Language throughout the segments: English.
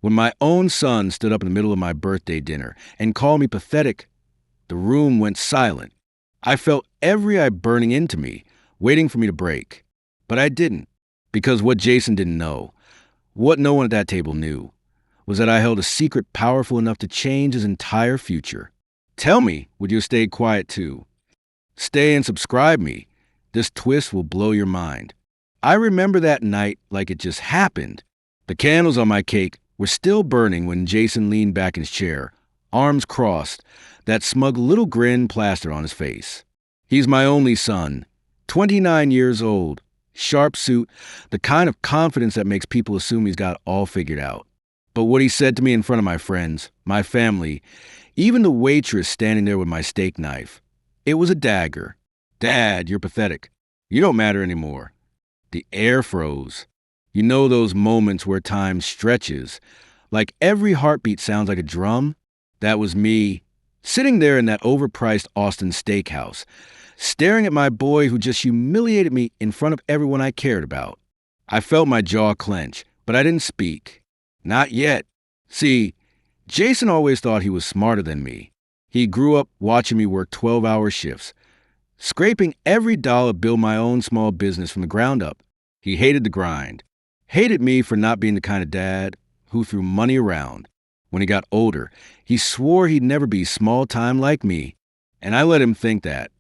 When my own son stood up in the middle of my birthday dinner and called me pathetic, the room went silent. I felt every eye burning into me, waiting for me to break. But I didn't, because what Jason didn't know, what no one at that table knew, was that I held a secret powerful enough to change his entire future. Tell me, would you stay quiet too? Stay and subscribe me. This twist will blow your mind. I remember that night like it just happened. The candles on my cake were still burning when Jason leaned back in his chair, arms crossed, that smug little grin plastered on his face. He's my only son, 29 years old, sharp suit, the kind of confidence that makes people assume he's got it all figured out. But what he said to me in front of my friends, my family, even the waitress standing there with my steak knife, it was a dagger. Dad, you're pathetic. You don't matter anymore. The air froze. You know those moments where time stretches, like every heartbeat sounds like a drum? That was me, sitting there in that overpriced Austin steakhouse, staring at my boy who just humiliated me in front of everyone I cared about. I felt my jaw clench, but I didn't speak. Not yet. See, Jason always thought he was smarter than me. He grew up watching me work 12-hour shifts, scraping every dollar to build my own small business from the ground up. He hated the grind, hated me for not being the kind of dad who threw money around. When he got older, he swore he'd never be small-time like me, and I let him think that.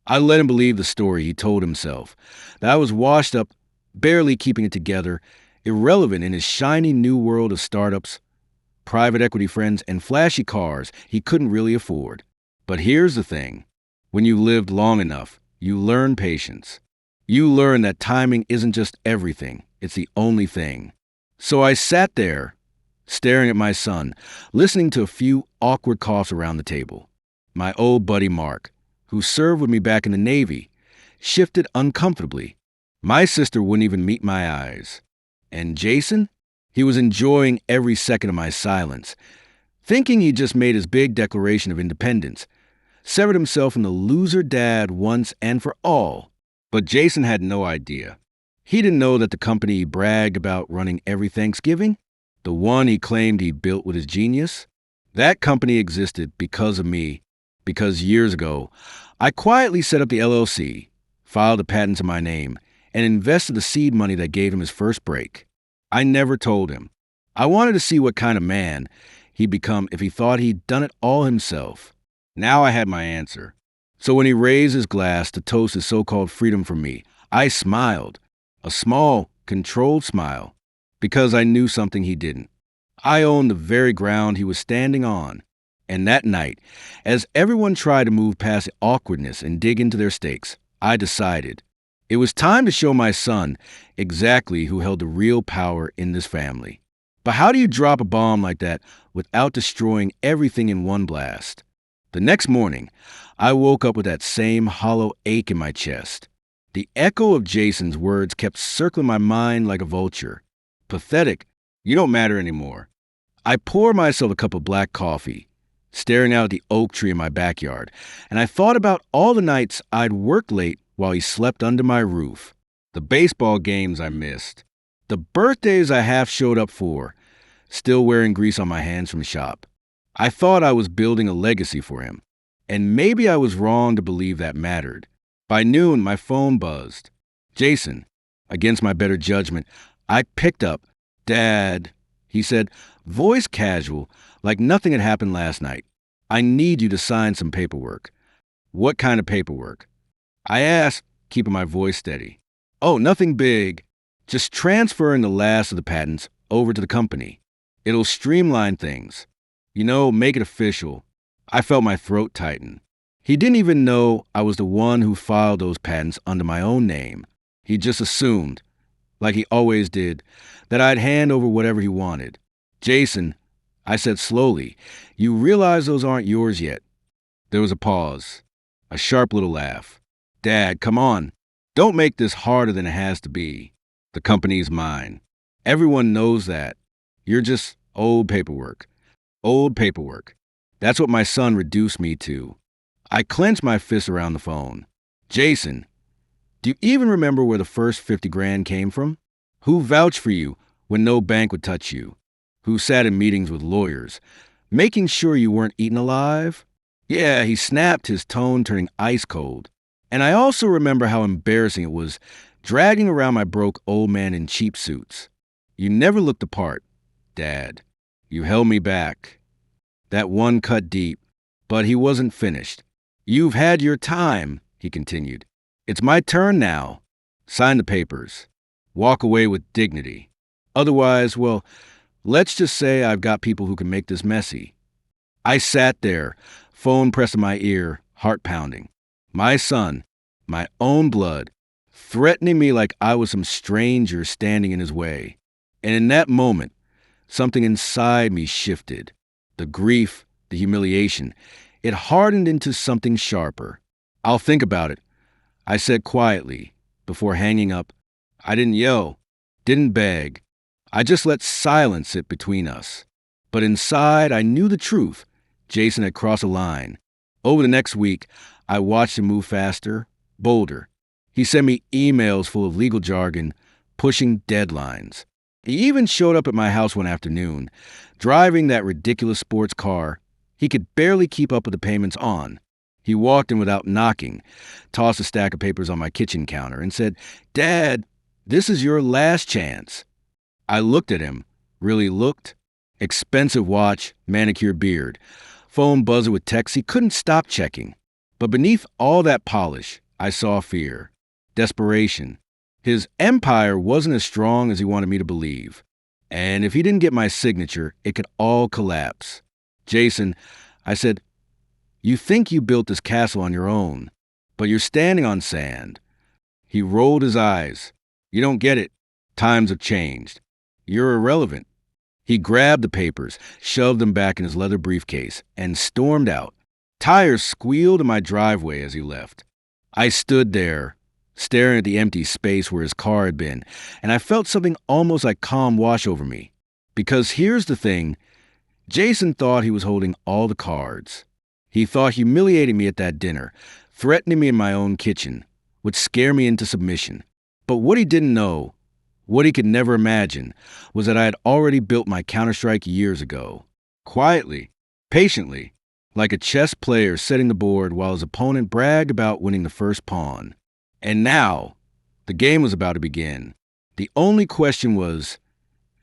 I let him believe the story he told himself, that I was washed up, barely keeping it together, irrelevant in his shiny new world of startups, private equity friends, and flashy cars he couldn't really afford. But here's the thing. When you lived long enough, you learn patience. You learn that timing isn't just everything, it's the only thing. So I sat there, staring at my son, listening to a few awkward coughs around the table. My old buddy Mark, who served with me back in the Navy, shifted uncomfortably. My sister wouldn't even meet my eyes. And Jason? He was enjoying every second of my silence, thinking he just made his big declaration of independence, severed himself from the loser dad once and for all. But Jason had no idea. He didn't know that the company he bragged about running every Thanksgiving, the one he claimed he built with his genius, that company existed because of me, because years ago, I quietly set up the LLC, filed the patents in my name, and invested the seed money that gave him his first break. I never told him. I wanted to see what kind of man he'd become if he thought he'd done it all himself. Now I had my answer. So when he raised his glass to toast his so-called freedom from me, I smiled, a small, controlled smile, because I knew something he didn't. I owned the very ground he was standing on. And that night, as everyone tried to move past the awkwardness and dig into their steaks, I decided it was time to show my son exactly who held the real power in this family. But how do you drop a bomb like that without destroying everything in one blast? The next morning, I woke up with that same hollow ache in my chest. The echo of Jason's words kept circling my mind like a vulture. Pathetic. You don't matter anymore. I poured myself a cup of black coffee, staring out at the oak tree in my backyard, and I thought about all the nights I'd worked late while he slept under my roof, the baseball games I missed, the birthdays I half showed up for, still wearing grease on my hands from shop. I thought I was building a legacy for him, and maybe I was wrong to believe that mattered. By noon, my phone buzzed. Jason, against my better judgment, I picked up. Dad, he said, voice casual, like nothing had happened last night. I need you to sign some paperwork. What kind of paperwork? I asked, keeping my voice steady. Oh, nothing big. Just transferring the last of the patents over to the company. It'll streamline things. You know, make it official. I felt my throat tighten. He didn't even know I was the one who filed those patents under my own name. He just assumed, like he always did, that I'd hand over whatever he wanted. Jason, I said slowly, you realize those aren't yours yet. There was a pause, a sharp little laugh. Dad, come on. Don't make this harder than it has to be. The company's mine. Everyone knows that. You're just old paperwork. Old paperwork. That's what my son reduced me to. I clenched my fist around the phone. Jason, do you even remember where the first 50 grand came from? Who vouched for you when no bank would touch you? who sat in meetings with lawyers, making sure you weren't eaten alive? Yeah, he snapped, his tone turning ice cold. And I also remember how embarrassing it was dragging around my broke old man in cheap suits. You never looked the part, Dad. You held me back. That one cut deep, but he wasn't finished. You've had your time, he continued. It's my turn now. Sign the papers. Walk away with dignity. Otherwise, well, let's just say I've got people who can make this messy. I sat there, phone pressed to my ear, heart pounding. My son, my own blood, threatening me like I was some stranger standing in his way. And in that moment, something inside me shifted. The grief, the humiliation, it hardened into something sharper. I'll think about it, I said quietly, before hanging up. I didn't yell, didn't beg. I just let silence sit between us. But inside, I knew the truth. Jason had crossed a line. Over the next week, I watched him move faster, bolder. He sent me emails full of legal jargon, pushing deadlines. He even showed up at my house one afternoon, driving that ridiculous sports car he could barely keep up with the payments on. He walked in without knocking, tossed a stack of papers on my kitchen counter, and said, "Dad, this is your last chance." I looked at him, really looked. Expensive watch, manicured beard, phone buzzer with texts he couldn't stop checking. But beneath all that polish, I saw fear, desperation. His empire wasn't as strong as he wanted me to believe. And if he didn't get my signature, it could all collapse. Jason, I said, you think you built this castle on your own, but you're standing on sand. He rolled his eyes. You don't get it. Times have changed. You're irrelevant. He grabbed the papers, shoved them back in his leather briefcase, and stormed out. Tires squealed in my driveway as he left. I stood there, staring at the empty space where his car had been, and I felt something almost like calm wash over me. Because here's the thing, Jason thought he was holding all the cards. He thought humiliating me at that dinner, threatening me in my own kitchen, would scare me into submission. But what he didn't know, what he could never imagine, was that I had already built my counterstrike years ago. Quietly, patiently, like a chess player setting the board while his opponent bragged about winning the first pawn. And now, the game was about to begin. The only question was,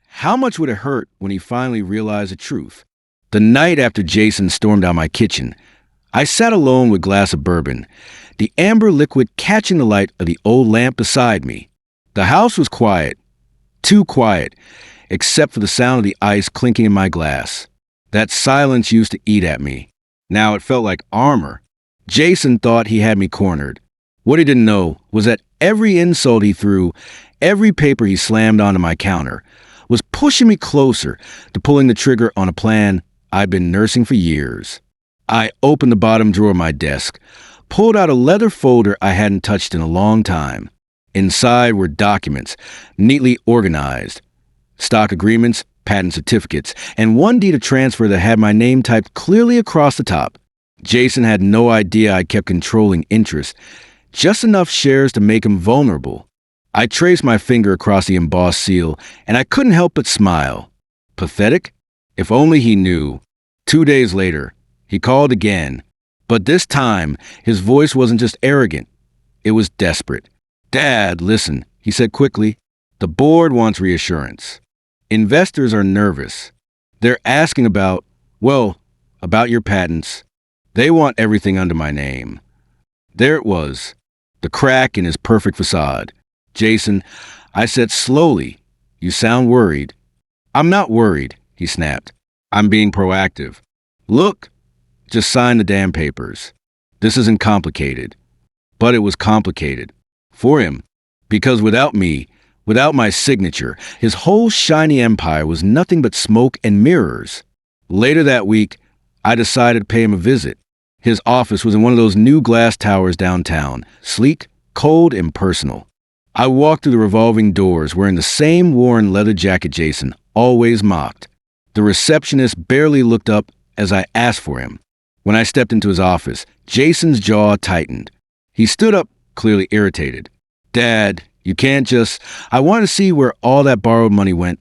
how much would it hurt when he finally realized the truth? The night after Jason stormed out my kitchen, I sat alone with a glass of bourbon, the amber liquid catching the light of the old lamp beside me. The house was quiet, too quiet, except for the sound of the ice clinking in my glass. That silence used to eat at me. Now it felt like armor. Jason thought he had me cornered. What he didn't know was that every insult he threw, every paper he slammed onto my counter, was pushing me closer to pulling the trigger on a plan I'd been nursing for years. I opened the bottom drawer of my desk, pulled out a leather folder I hadn't touched in a long time. Inside were documents, neatly organized. Stock agreements, patent certificates, and one deed of transfer that had my name typed clearly across the top. Jason had no idea I kept controlling interest, just enough shares to make him vulnerable. I traced my finger across the embossed seal, and I couldn't help but smile. Pathetic? If only he knew. 2 days later, he called again. But this time, his voice wasn't just arrogant. It was desperate. "Dad, listen," he said quickly. "The board wants reassurance. Investors are nervous. They're asking about your patents. They want everything under my name." There it was, the crack in his perfect facade. "Jason," I said slowly, "you sound worried." "I'm not worried," he snapped. "I'm being proactive. Look, just sign the damn papers. This isn't complicated." But it was complicated. For him. Because without me, without my signature, his whole shiny empire was nothing but smoke and mirrors. Later that week, I decided to pay him a visit. His office was in one of those new glass towers downtown, sleek, cold, impersonal. I walked through the revolving doors wearing the same worn leather jacket Jason always mocked. The receptionist barely looked up as I asked for him. When I stepped into his office, Jason's jaw tightened. He stood up, clearly irritated. "Dad, you can't just... I want to see where all that borrowed money went."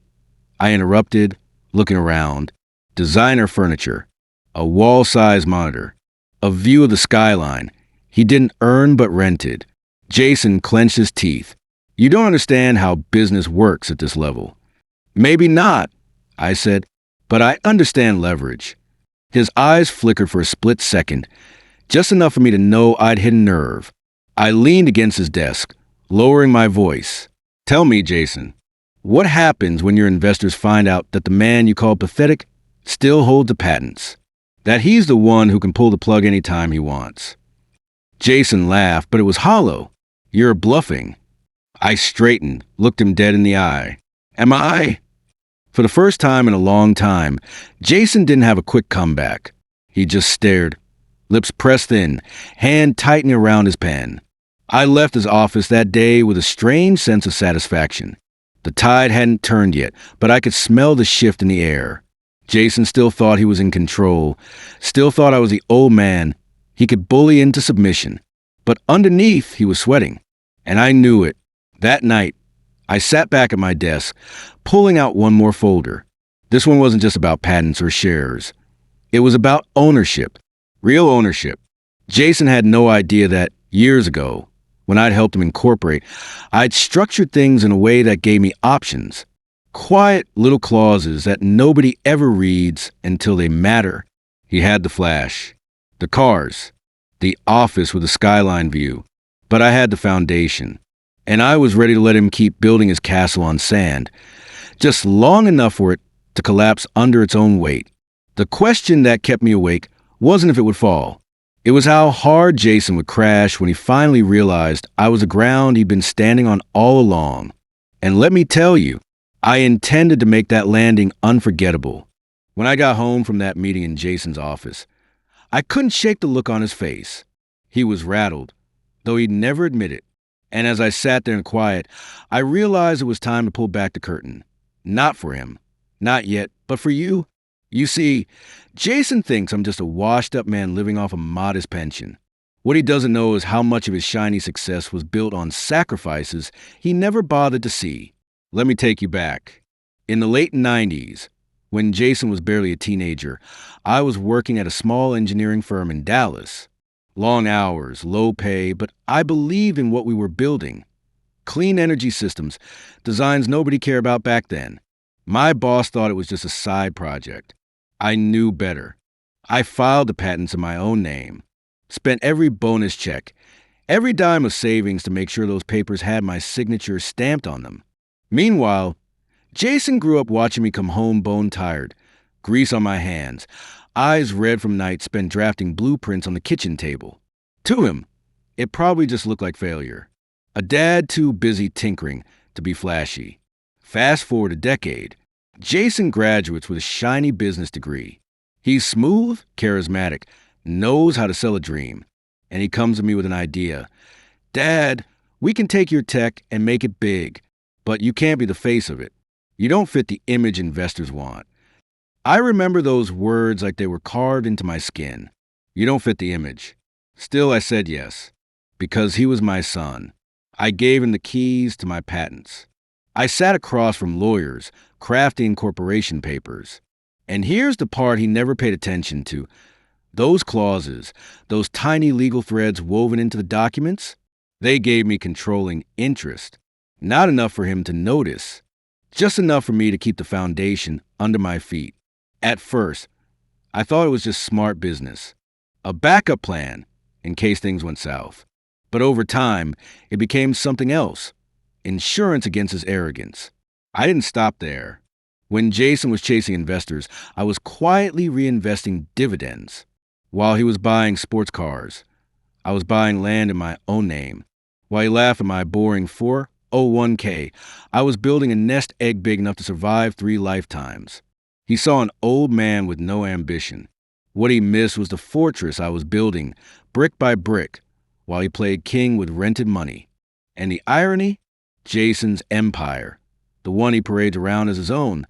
I interrupted, looking around. Designer furniture, a wall-sized monitor, a view of the skyline. He didn't earn but rented. Jason clenched his teeth. You don't understand how business works at this level. Maybe not, I said, but I understand leverage. His eyes flickered for a split second, just enough for me to know I'd hit a nerve. I leaned against his desk, lowering my voice. Tell me, Jason, what happens when your investors find out that the man you call pathetic still holds the patents? That he's the one who can pull the plug anytime he wants? Jason laughed, but it was hollow. You're bluffing. I straightened, looked him dead in the eye. Am I? For the first time in a long time, Jason didn't have a quick comeback. He just stared, lips pressed in, hand tightening around his pen. I left his office that day with a strange sense of satisfaction. The tide hadn't turned yet, but I could smell the shift in the air. Jason still thought he was in control, still thought I was the old man he could bully into submission. But underneath, he was sweating. And I knew it. That night, I sat back at my desk, pulling out one more folder. This one wasn't just about patents or shares. It was about ownership. Real ownership. Jason had no idea that, years ago, when I'd helped him incorporate, I'd structured things in a way that gave me options. Quiet little clauses that nobody ever reads until they matter. He had the flash, the cars, the office with a skyline view. But I had the foundation, and I was ready to let him keep building his castle on sand, just long enough for it to collapse under its own weight. The question that kept me awake wasn't if it would fall. It was how hard Jason would crash when he finally realized I was the ground he'd been standing on all along. And let me tell you, I intended to make that landing unforgettable. When I got home from that meeting in Jason's office, I couldn't shake the look on his face. He was rattled, though he'd never admit it. And as I sat there in quiet, I realized it was time to pull back the curtain. Not for him. Not yet, but for you. You see, Jason thinks I'm just a washed-up man living off a modest pension. What he doesn't know is how much of his shiny success was built on sacrifices he never bothered to see. Let me take you back. In the late 90s, when Jason was barely a teenager, I was working at a small engineering firm in Dallas. Long hours, low pay, but I believed in what we were building. Clean energy systems, designs nobody cared about back then. My boss thought it was just a side project. I knew better. I filed the patents in my own name, spent every bonus check, every dime of savings to make sure those papers had my signature stamped on them. Meanwhile, Jason grew up watching me come home bone-tired, grease on my hands, eyes red from nights spent drafting blueprints on the kitchen table. To him, it probably just looked like failure. A dad too busy tinkering to be flashy. Fast forward a decade, Jason graduates with a shiny business degree. He's smooth, charismatic, knows how to sell a dream. And he comes to me with an idea. Dad, we can take your tech and make it big, but you can't be the face of it. You don't fit the image investors want. I remember those words like they were carved into my skin. You don't fit the image. Still, I said yes, because he was my son. I gave him the keys to my patents. I sat across from lawyers, crafting corporation papers. And here's the part he never paid attention to. Those clauses, those tiny legal threads woven into the documents, they gave me controlling interest. Not enough for him to notice. Just enough for me to keep the foundation under my feet. At first, I thought it was just smart business. A backup plan in case things went south. But over time, it became something else. Insurance against his arrogance. I didn't stop there. When Jason was chasing investors, I was quietly reinvesting dividends. While he was buying sports cars, I was buying land in my own name. While he laughed at my boring 401k, I was building a nest egg big enough to survive 3 lifetimes. He saw an old man with no ambition. What he missed was the fortress I was building, brick by brick, while he played king with rented money. And the irony? Jason's empire, the one he parades around as his own,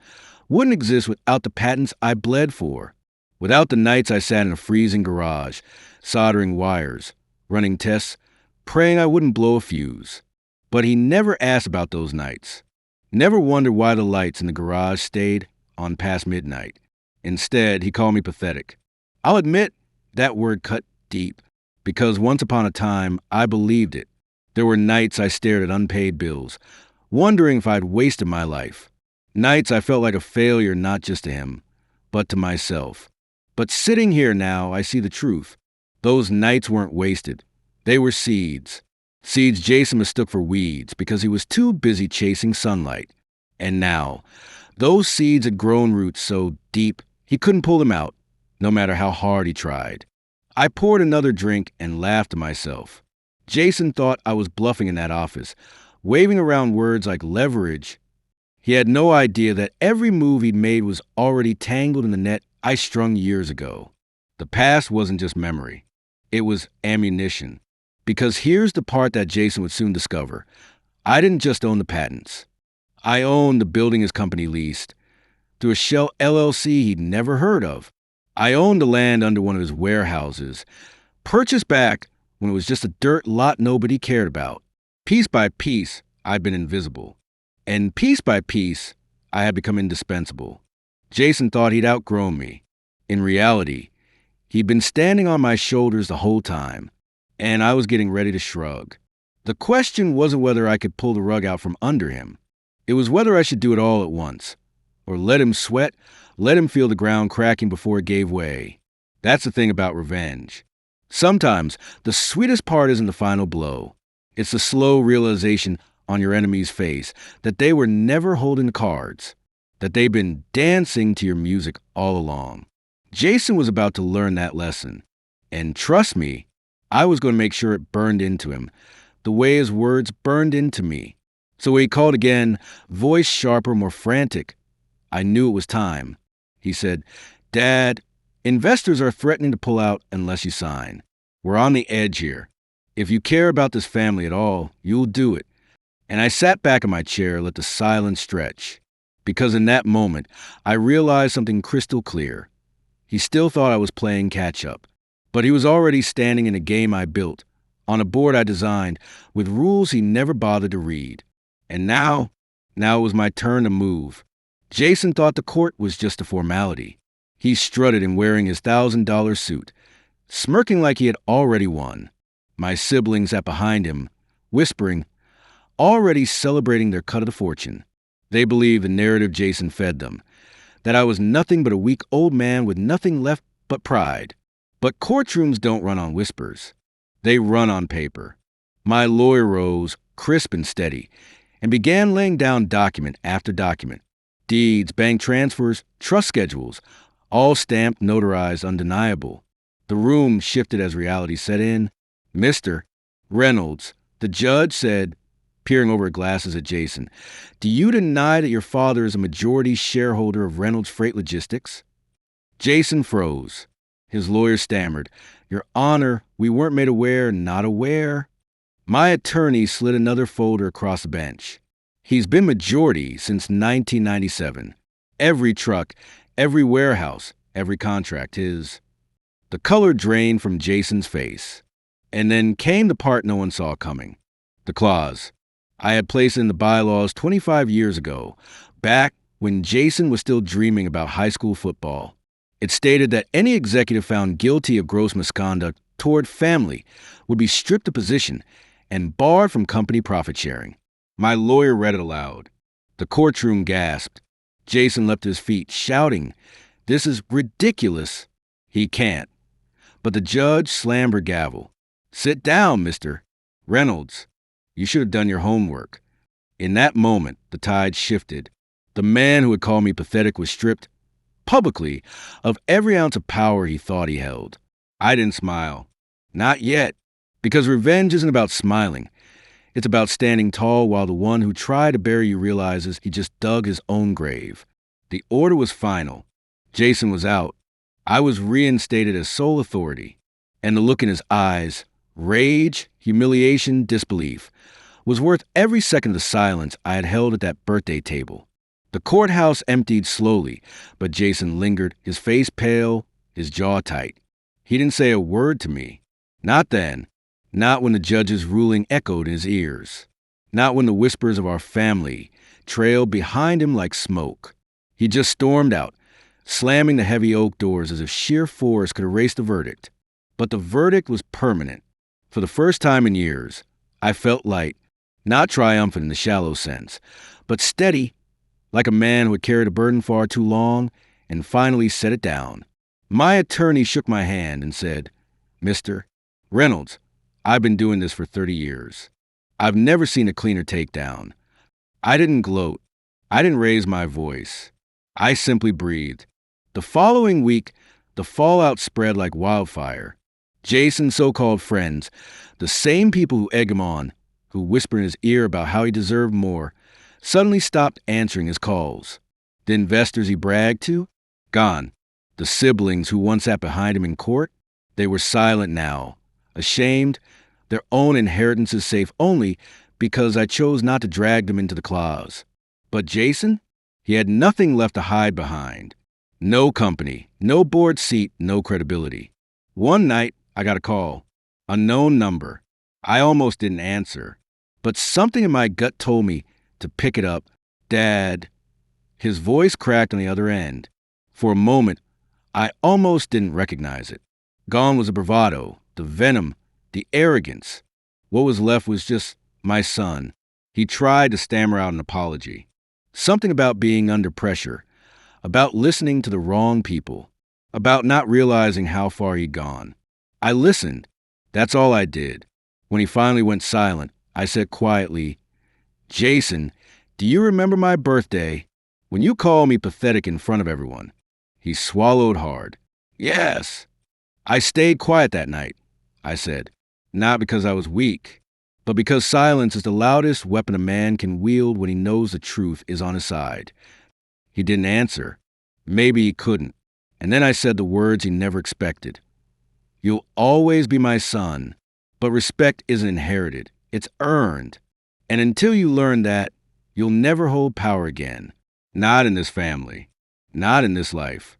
wouldn't exist without the patents I bled for. Without the nights I sat in a freezing garage, soldering wires, running tests, praying I wouldn't blow a fuse. But he never asked about those nights. Never wondered why the lights in the garage stayed on past midnight. Instead, he called me pathetic. I'll admit that word cut deep, because once upon a time, I believed it. There were nights I stared at unpaid bills, wondering if I'd wasted my life. Nights I felt like a failure not just to him, but to myself. But sitting here now, I see the truth. Those nights weren't wasted. They were seeds. Seeds Jason mistook for weeds because he was too busy chasing sunlight. And now, those seeds had grown roots so deep he couldn't pull them out, no matter how hard he tried. I poured another drink and laughed to myself. Jason thought I was bluffing in that office, waving around words like leverage. He had no idea that every move he'd made was already tangled in the net I strung years ago. The past wasn't just memory. It was ammunition. Because here's the part that Jason would soon discover. I didn't just own the patents. I owned the building his company leased, through a shell LLC he'd never heard of. I owned the land under one of his warehouses, purchased back when it was just a dirt lot nobody cared about. Piece by piece, I'd been invisible. And piece by piece, I had become indispensable. Jason thought he'd outgrown me. In reality, he'd been standing on my shoulders the whole time, and I was getting ready to shrug. The question wasn't whether I could pull the rug out from under him. It was whether I should do it all at once, or let him sweat, let him feel the ground cracking before it gave way. That's the thing about revenge. Sometimes the sweetest part isn't the final blow. It's the slow realization on your enemy's face that they were never holding the cards, that they've been dancing to your music all along. Jason was about to learn that lesson. And trust me, I was going to make sure it burned into him, the way his words burned into me. So when he called again, voice sharper, more frantic, I knew it was time. He said, "Dad, investors are threatening to pull out unless you sign. We're on the edge here. If you care about this family at all, you'll do it." And I sat back in my chair, let the silence stretch. Because in that moment, I realized something crystal clear. He still thought I was playing catch-up. But he was already standing in a game I built, on a board I designed, with rules he never bothered to read. And now it was my turn to move. Jason thought the court was just a formality. He strutted in wearing his $1,000 suit, smirking like he had already won. My siblings sat behind him, whispering, already celebrating their cut of the fortune. They believed the narrative Jason fed them, that I was nothing but a weak old man with nothing left but pride. But courtrooms don't run on whispers. They run on paper. My lawyer rose, crisp and steady, and began laying down document after document. Deeds, bank transfers, trust schedules, all stamped, notarized, undeniable. The room shifted as reality set in. "Mr. Reynolds," the judge said, peering over glasses at Jason, "do you deny that your father is a majority shareholder of Reynolds Freight Logistics?" Jason froze. His lawyer stammered, "Your Honor, we weren't made aware, not aware." My attorney slid another folder across the bench. "He's been majority since 1997. Every truck, every warehouse, every contract, his." The color drained from Jason's face. And then came the part no one saw coming. The clause. I had placed in the bylaws 25 years ago, back when Jason was still dreaming about high school football. It stated that any executive found guilty of gross misconduct toward family would be stripped of position and barred from company profit sharing. My lawyer read it aloud. The courtroom gasped. Jason leapt to his feet, shouting, "This is ridiculous." "He can't." But the judge slammed her gavel. "Sit down, Mr. Reynolds. You should have done your homework." In that moment, the tide shifted. The man who had called me pathetic was stripped, publicly, of every ounce of power he thought he held. I didn't smile. Not yet. Because revenge isn't about smiling. It's about standing tall while the one who tried to bury you realizes he just dug his own grave. The order was final. Jason was out. I was reinstated as sole authority. And the look in his eyes, rage, humiliation, disbelief, was worth every second of the silence I had held at that birthday table. The courthouse emptied slowly, but Jason lingered, his face pale, his jaw tight. He didn't say a word to me. Not then. Not when the judge's ruling echoed in his ears. Not when the whispers of our family trailed behind him like smoke. He just stormed out, slamming the heavy oak doors as if sheer force could erase the verdict. But the verdict was permanent. For the first time in years, I felt light, not triumphant in the shallow sense, but steady, like a man who had carried a burden far too long and finally set it down. My attorney shook my hand and said, "Mr. Reynolds, I've been doing this for 30 years. I've never seen a cleaner takedown." I didn't gloat. I didn't raise my voice. I simply breathed. The following week, the fallout spread like wildfire. Jason's so-called friends, the same people who egg him on, who whisper in his ear about how he deserved more, suddenly stopped answering his calls. The investors he bragged to? Gone. The siblings who once sat behind him in court? They were silent now, ashamed, their own inheritances safe only because I chose not to drag them into the claws. But Jason? He had nothing left to hide behind. No company, no board seat, no credibility. One night, I got a call. Unknown number. I almost didn't answer. But something in my gut told me to pick it up. "Dad." His voice cracked on the other end. For a moment, I almost didn't recognize it. Gone was the bravado, the venom, the arrogance. What was left was just my son. He tried to stammer out an apology. Something about being under pressure, about listening to the wrong people, about not realizing how far he'd gone. I listened. That's all I did. When he finally went silent, I said quietly, "Jason, do you remember my birthday? When you called me pathetic in front of everyone?" He swallowed hard. "Yes." "I stayed quiet that night," I said. "Not because I was weak, but because silence is the loudest weapon a man can wield when he knows the truth is on his side." He didn't answer. Maybe he couldn't. And then I said the words he never expected. "You'll always be my son, but respect isn't inherited. It's earned. And until you learn that, you'll never hold power again. Not in this family. Not in this life."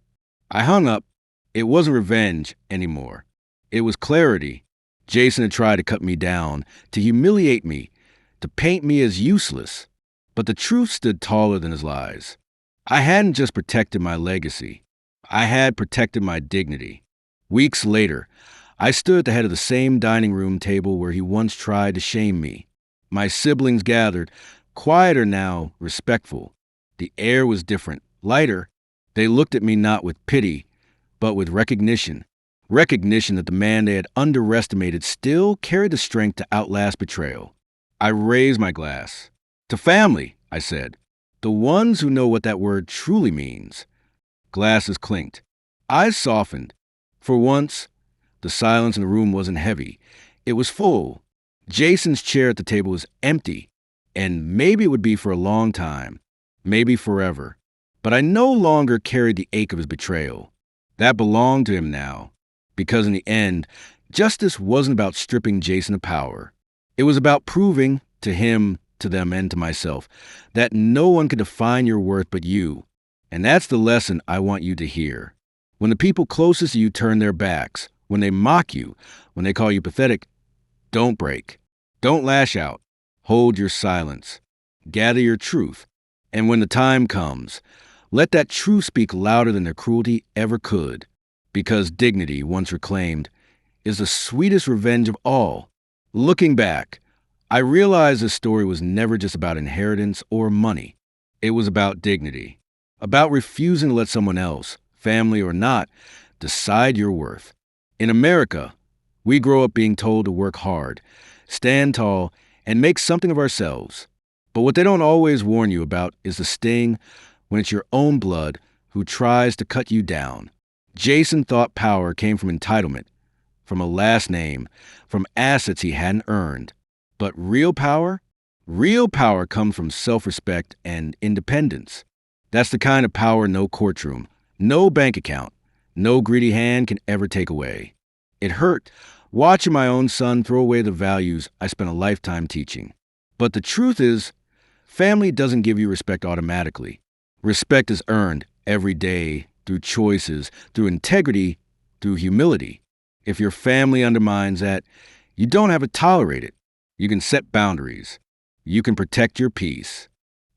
I hung up. It wasn't revenge anymore. It was clarity. Jason had tried to cut me down, to humiliate me, to paint me as useless. But the truth stood taller than his lies. I hadn't just protected my legacy. I had protected my dignity. Weeks later, I stood at the head of the same dining room table where he once tried to shame me. My siblings gathered, quieter now, respectful. The air was different, lighter. They looked at me not with pity, but with recognition. Recognition that the man they had underestimated still carried the strength to outlast betrayal. I raised my glass. "To family," I said. "The ones who know what that word truly means." Glasses clinked. Eyes softened. For once, the silence in the room wasn't heavy. It was full. Jason's chair at the table was empty, and maybe it would be for a long time, maybe forever. But I no longer carried the ache of his betrayal. That belonged to him now, because in the end, justice wasn't about stripping Jason of power. It was about proving to him, to them, and to myself that no one could define your worth but you. And that's the lesson I want you to hear. When the people closest to you turn their backs, when they mock you, when they call you pathetic, don't break. Don't lash out. Hold your silence. Gather your truth. And when the time comes, let that truth speak louder than their cruelty ever could. Because dignity, once reclaimed, is the sweetest revenge of all. Looking back, I realized this story was never just about inheritance or money. It was about dignity. About refusing to let someone else, family or not, decide your worth. In America, we grow up being told to work hard, stand tall, and make something of ourselves. But what they don't always warn you about is the sting when it's your own blood who tries to cut you down. Jason thought power came from entitlement, from a last name, from assets he hadn't earned. But real power comes from self-respect and independence. That's the kind of power no courtroom, no bank account, no greedy hand can ever take away. It hurt watching my own son throw away the values I spent a lifetime teaching. But the truth is, family doesn't give you respect automatically. Respect is earned every day through choices, through integrity, through humility. If your family undermines that, you don't have to tolerate it. You can set boundaries. You can protect your peace.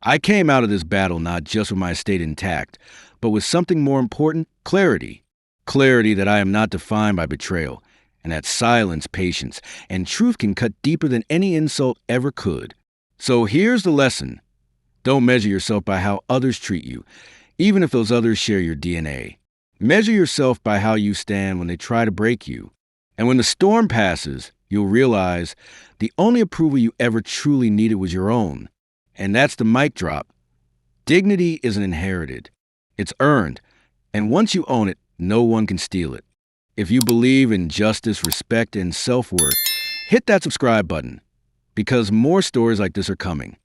I came out of this battle not just with my estate intact, but with something more important: clarity. Clarity that I am not defined by betrayal, and that silence, patience, and truth can cut deeper than any insult ever could. So here's the lesson: don't measure yourself by how others treat you, even if those others share your DNA. Measure yourself by how you stand when they try to break you. And when the storm passes, you'll realize the only approval you ever truly needed was your own. And that's the mic drop. Dignity isn't inherited, it's earned. And once you own it, no one can steal it. If you believe in justice, respect, and self worth, hit that subscribe button, because more stories like this are coming.